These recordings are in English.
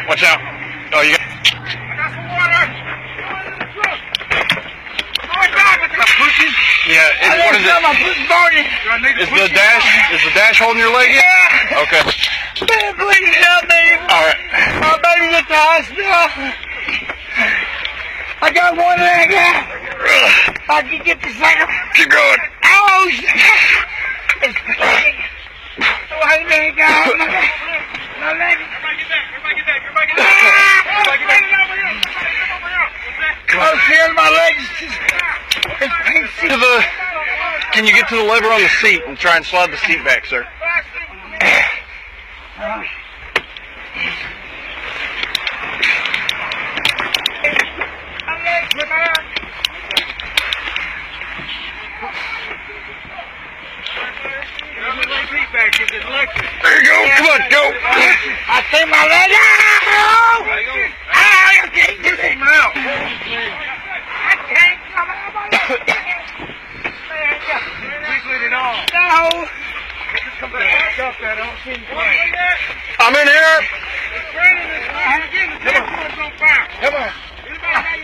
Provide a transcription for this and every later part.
Watch out. Oh, you got... I got some water. Yeah, what is it? Is the dash holding your leg in? Yeah. Okay. Man, please help me. Alright. My baby's at the hospital. I got one leg out. I can get the second. Keep going. Oh, shit. It's pain. One leg out. My leg. Everybody get back. Everybody get back. Everybody get back. Oh, shit, my legs. It's painful. Can you get to the lever on the seat and try and slide the seat back, sir? There you go. Come on, go. I think my leg out. I can't do it. I can't come out. No. I'm in here. Come on.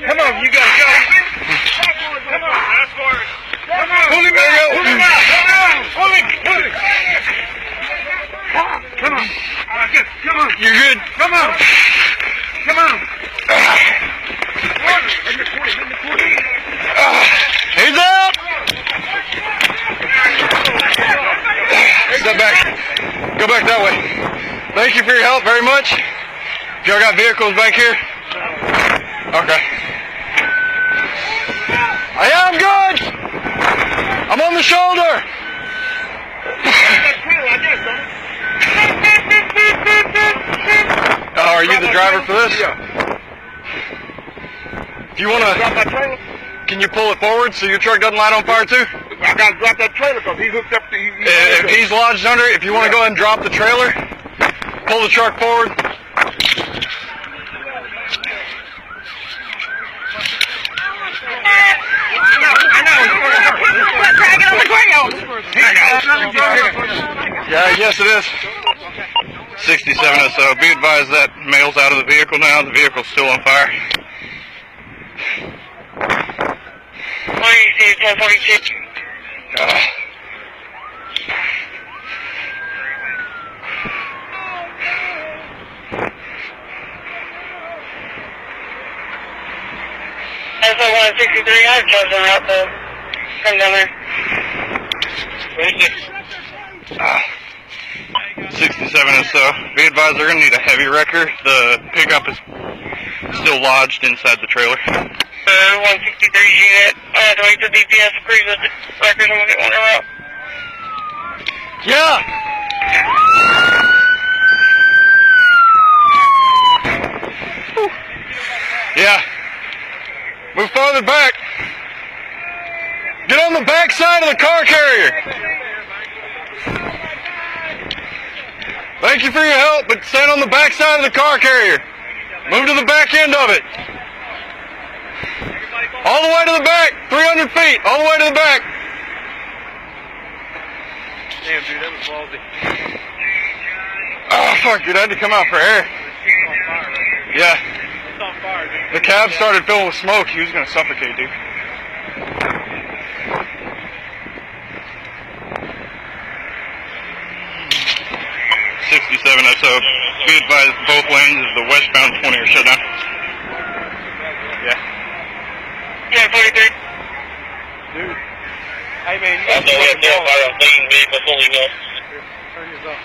Come on, you gotta go. Come on. Pull him out. Pull him. Come on. Come on. You're good. Come on. Come on. He's up. Step back. Go back that way. Thank you for your help very much. Y'all got vehicles back here? Okay. I'm good. I'm on the shoulder. Are you the driver for this? Yeah. If you want to, can you pull it forward so your truck doesn't light on fire too? I got to drop that trailer because he hooked up the... If he's lodged under, if you want to go ahead and drop the trailer, pull the truck forward. Yeah, yes it is. 67 SO. Be advised that male's out of the vehicle now. The vehicle's still on fire. 1042. SO 163, I have chosen out to come down there. 67 SO. Be advised they're going to need a heavy wrecker. The pickup is still lodged inside the trailer. 163 unit. I have to wait till DPS approves the records and we'll get one out. Yeah! Yeah. Move farther back. Get on the back side of the car carrier. Thank you for your help, but stand on the back side of the car carrier. Move to the back end of it. All the way to the back. 300 feet. All the way to the back. Damn, dude, that was ballsy. Oh, fuck, dude. I had to come out for air. Yeah. It's on fire, dude. The cab started filling with smoke. He was going to suffocate, dude. SO. Be advised both lanes of the westbound 20 are shut down. Yeah. Yeah, 43. Dude. Hey, man. Also, we have 05 on clean vehicle fully go. Turn yours off.